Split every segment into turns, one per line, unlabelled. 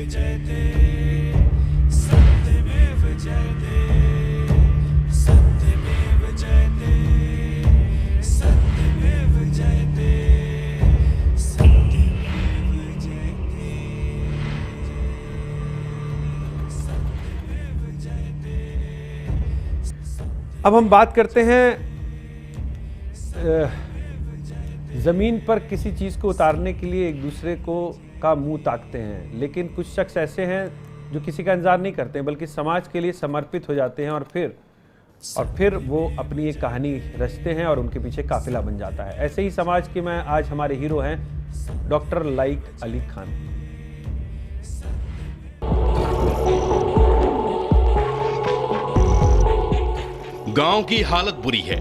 जयते सत्यमेव जयते सत्यमेव जयते सत्यमेव जयते सत्यमेव जयते सत्यमेव जयते।
अब हम बात करते हैं ज़मीन पर किसी चीज़ को उतारने के लिए एक दूसरे को का मुंह ताकते हैं, लेकिन कुछ शख्स ऐसे हैं जो किसी का इंतजार नहीं करते हैं बल्कि समाज के लिए समर्पित हो जाते हैं और फिर वो अपनी एक कहानी रचते हैं और उनके पीछे काफिला बन जाता है। ऐसे ही समाज के में आज हमारे हीरो हैं डॉक्टर लाइक अली खान।
गांव की हालत बुरी है।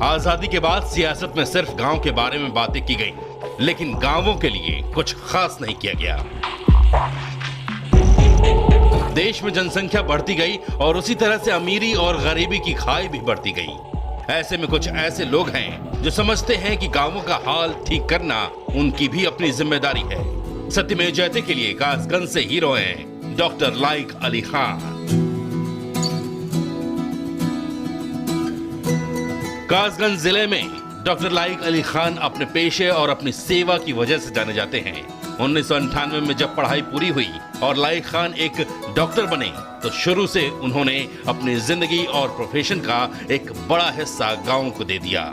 आजादी के बाद सियासत में सिर्फ गांव के बारे में बातें की गई, लेकिन गांवों के लिए कुछ खास नहीं किया गया। देश में जनसंख्या बढ़ती गई और उसी तरह से अमीरी और गरीबी की खाई भी बढ़ती गई। ऐसे में कुछ ऐसे लोग हैं जो समझते हैं कि गांवों का हाल ठीक करना उनकी भी अपनी जिम्मेदारी है। सत्यमेव जयते के लिए कासगंज से हीरो हैं डॉक्टर लाइक अली खान। कासगंज जिले में डॉक्टर लाइक अली खान अपने पेशे और अपनी सेवा की वजह से जाने जाते हैं। 1998 में जब पढ़ाई पूरी हुई और लाइक खान एक डॉक्टर बने तो शुरू से उन्होंने अपनी जिंदगी और प्रोफेशन का एक बड़ा हिस्सा गांव को दे दिया।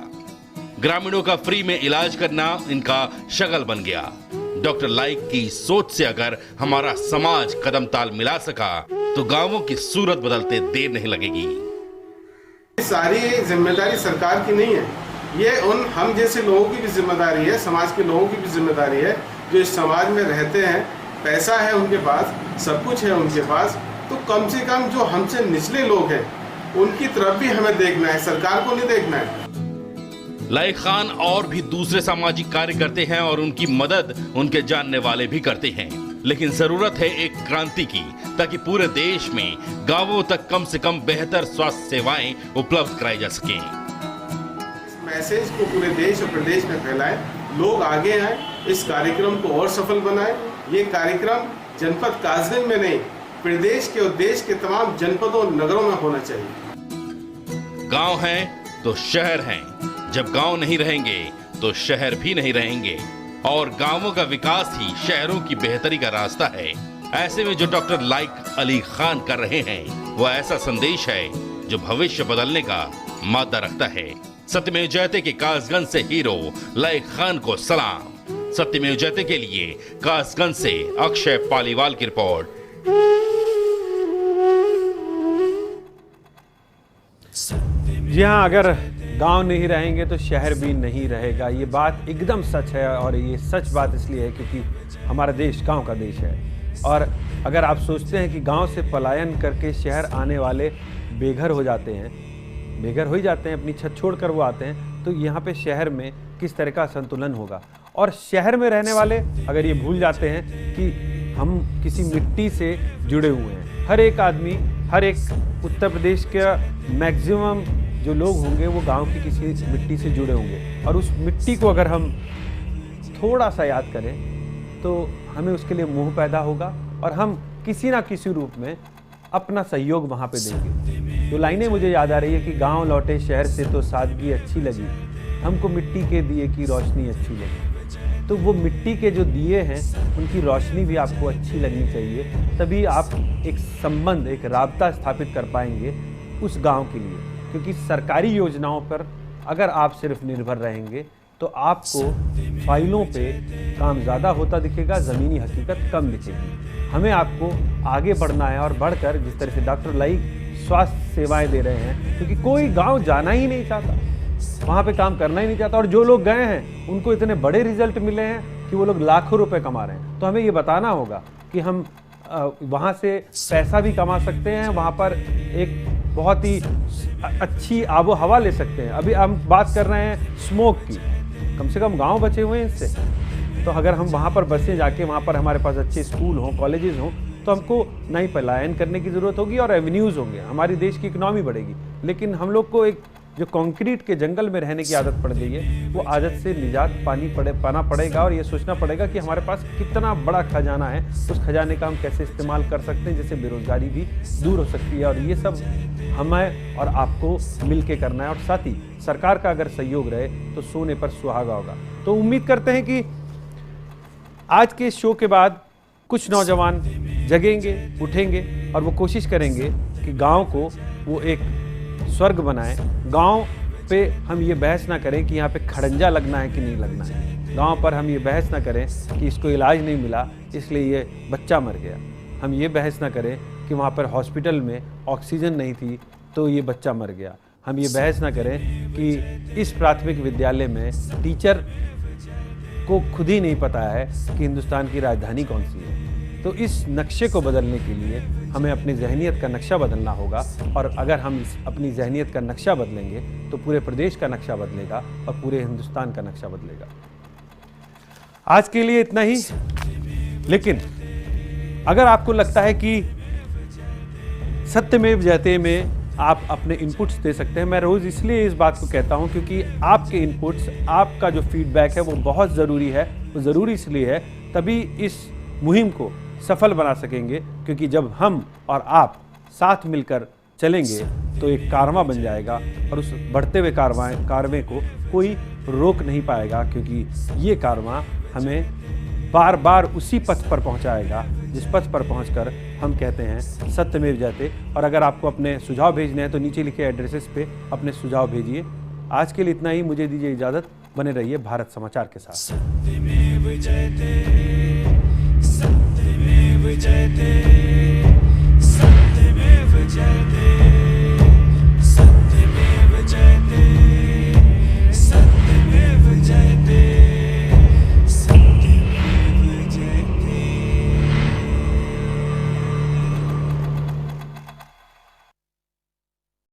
ग्रामीणों का फ्री में इलाज करना इनका शगल बन गया। डॉक्टर लाइक की सोच से अगर हमारा समाज कदम ताल मिला सका तो गांवों की सूरत बदलते देर नहीं लगेगी।
सारी जिम्मेदारी सरकार की नहीं है, ये उन हम जैसे लोगों की भी जिम्मेदारी है, समाज के लोगों की भी जिम्मेदारी है जो इस समाज में रहते हैं। पैसा है उनके पास, सब कुछ है उनके पास, तो कम से कम जो हमसे निचले लोग हैं उनकी तरफ भी हमें देखना है, सरकार को नहीं देखना है।
लाइक खान और भी दूसरे सामाजिक कार्य करते हैं और उनकी मदद उनके जानने वाले भी करते हैं, लेकिन जरूरत है एक क्रांति की ताकि पूरे देश में गांवों तक कम से कम बेहतर स्वास्थ्य सेवाएं उपलब्ध कराई जा सकें।
मैसेज को पूरे देश और प्रदेश में फैलाएं, लोग आगे आए, इस कार्यक्रम को और सफल बनाएं। ये कार्यक्रम जनपद कासगंज में नहीं, प्रदेश के और देश के तमाम जनपदों और नगरों में होना चाहिए।
गांव है तो शहर है, जब गांव नहीं रहेंगे तो शहर भी नहीं रहेंगे और गांवों का विकास ही शहरों की बेहतरी का रास्ता है। ऐसे में जो डॉक्टर लाइक अली खान कर रहे हैं वो ऐसा संदेश है जो भविष्य बदलने का मादा रखता है। सत्यमेव जयते के कासगंज से हीरो लाइक खान को सलाम। सत्यमेव जयते के लिए कासगंज से अक्षय पालीवाल की रिपोर्ट।
जी हाँ, अगर गांव नहीं रहेंगे तो शहर भी नहीं रहेगा। ये बात एकदम सच है और ये सच बात इसलिए है क्योंकि हमारा देश गांव का देश है। और अगर आप सोचते हैं कि गांव से पलायन करके शहर आने वाले बेघर हो जाते हैं, बेघर हो ही जाते हैं, अपनी छत छोड़कर वो आते हैं, तो यहाँ पे शहर में किस तरह का संतुलन होगा। और शहर में रहने वाले अगर ये भूल जाते हैं कि हम किसी मिट्टी से जुड़े हुए हैं। हर एक आदमी, हर एक उत्तर प्रदेश का मैक्सिमम जो लोग होंगे वो गांव की किसी मिट्टी से जुड़े होंगे और उस मिट्टी को अगर हम थोड़ा सा याद करें तो हमें उसके लिए मोह पैदा होगा और हम किसी ना किसी रूप में अपना सहयोग वहाँ पे देंगे। तो लाइनें मुझे याद आ रही है कि गांव लौटे शहर से तो सादगी अच्छी लगी, हमको मिट्टी के दिए की रोशनी अच्छी लगी। तो वो मिट्टी के जो दिए हैं उनकी रोशनी भी आपको अच्छी लगनी चाहिए, तभी आप एक संबंध, एक राबता स्थापित कर पाएंगे उस गांव के लिए। क्योंकि सरकारी योजनाओं पर अगर आप सिर्फ निर्भर रहेंगे तो आपको फाइलों पे काम ज़्यादा होता दिखेगा, ज़मीनी हकीकत कम दिखेगी। हमें आपको आगे बढ़ना है और बढ़कर जिस तरह से डॉक्टर लाइक स्वास्थ्य सेवाएं दे रहे हैं, क्योंकि कोई गांव जाना ही नहीं चाहता, वहाँ पे काम करना ही नहीं चाहता। और जो लोग गए हैं उनको इतने बड़े रिजल्ट मिले हैं कि वो लोग लाखों रुपए कमा रहे हैं। तो हमें ये बताना होगा कि हम वहाँ से पैसा भी कमा सकते हैं, वहाँ पर एक बहुत ही अच्छी आबो हवा ले सकते हैं। अभी हम बात कर रहे हैं स्मोक की, कम से कम गांव बचे हुए हैं इससे। तो अगर हम वहाँ पर बसें जाके वहाँ पर हमारे पास अच्छे स्कूल हों, कॉलेजेस हों, तो हमको नई पलायन करने की ज़रूरत होगी और एवेन्यूज़ होंगे, हमारी देश की इकनॉमी बढ़ेगी। लेकिन हम लोग को एक जो कंक्रीट के जंगल में रहने की आदत पड़ गई है, वो आदत से निजात पाना पड़ेगा और ये सोचना पड़ेगा कि हमारे पास कितना बड़ा खजाना है, उस खजाने का हम कैसे इस्तेमाल कर सकते हैं, जिससे बेरोजगारी भी दूर हो सकती है। और ये सब हमें और आपको मिल के करना है, और साथ ही सरकार का अगर सहयोग रहे तो सोने पर सुहागा होगा। तो उम्मीद करते हैं कि आज के शो के बाद कुछ नौजवान जगेंगे, उठेंगे और वो कोशिश करेंगे कि गांव को वो एक स्वर्ग बनाएं। गांव पे हम ये बहस ना करें कि यहाँ पे खड़ंजा लगना है कि नहीं लगना है। गांव पर हम ये बहस ना करें कि इसको इलाज नहीं मिला इसलिए ये बच्चा मर गया। हम ये बहस ना करें कि वहाँ पर हॉस्पिटल में ऑक्सीजन नहीं थी तो ये बच्चा मर गया। हम ये बहस ना करें कि इस प्राथमिक विद्यालय में टीचर को खुद ही नहीं पता है कि हिंदुस्तान की राजधानी कौन सी है। तो इस नक्शे को बदलने के लिए हमें अपनी जहनीत का नक्शा बदलना होगा, और अगर हम अपनी जहनीत का नक्शा बदलेंगे तो पूरे प्रदेश का नक्शा बदलेगा और पूरे हिंदुस्तान का नक्शा बदलेगा। आज के लिए इतना ही। लेकिन अगर आपको लगता है कि सत्यमेव जयते में आप अपने इनपुट्स दे सकते हैं, मैं रोज़ इसलिए इस बात को कहता हूं क्योंकि आपके इनपुट्स, आपका जो फीडबैक है वो बहुत ज़रूरी है। वो ज़रूरी इसलिए है तभी इस मुहिम को सफल बना सकेंगे, क्योंकि जब हम और आप साथ मिलकर चलेंगे तो एक कारवां बन जाएगा और उस बढ़ते हुए कारवें को कोई रोक नहीं पाएगा, क्योंकि ये कारवां हमें बार बार उसी पथ पर पहुंचाएगा जिस पथ पर पहुंचकर हम कहते हैं सत्यमेव जयते। और अगर आपको अपने सुझाव भेजने हैं तो नीचे लिखे एड्रेसेस पे अपने सुझाव भेजिए। आज के लिए इतना ही। मुझे दीजिए इजाज़त। बने रहिए भारत समाचार के साथ।
सत्यमेव जयते।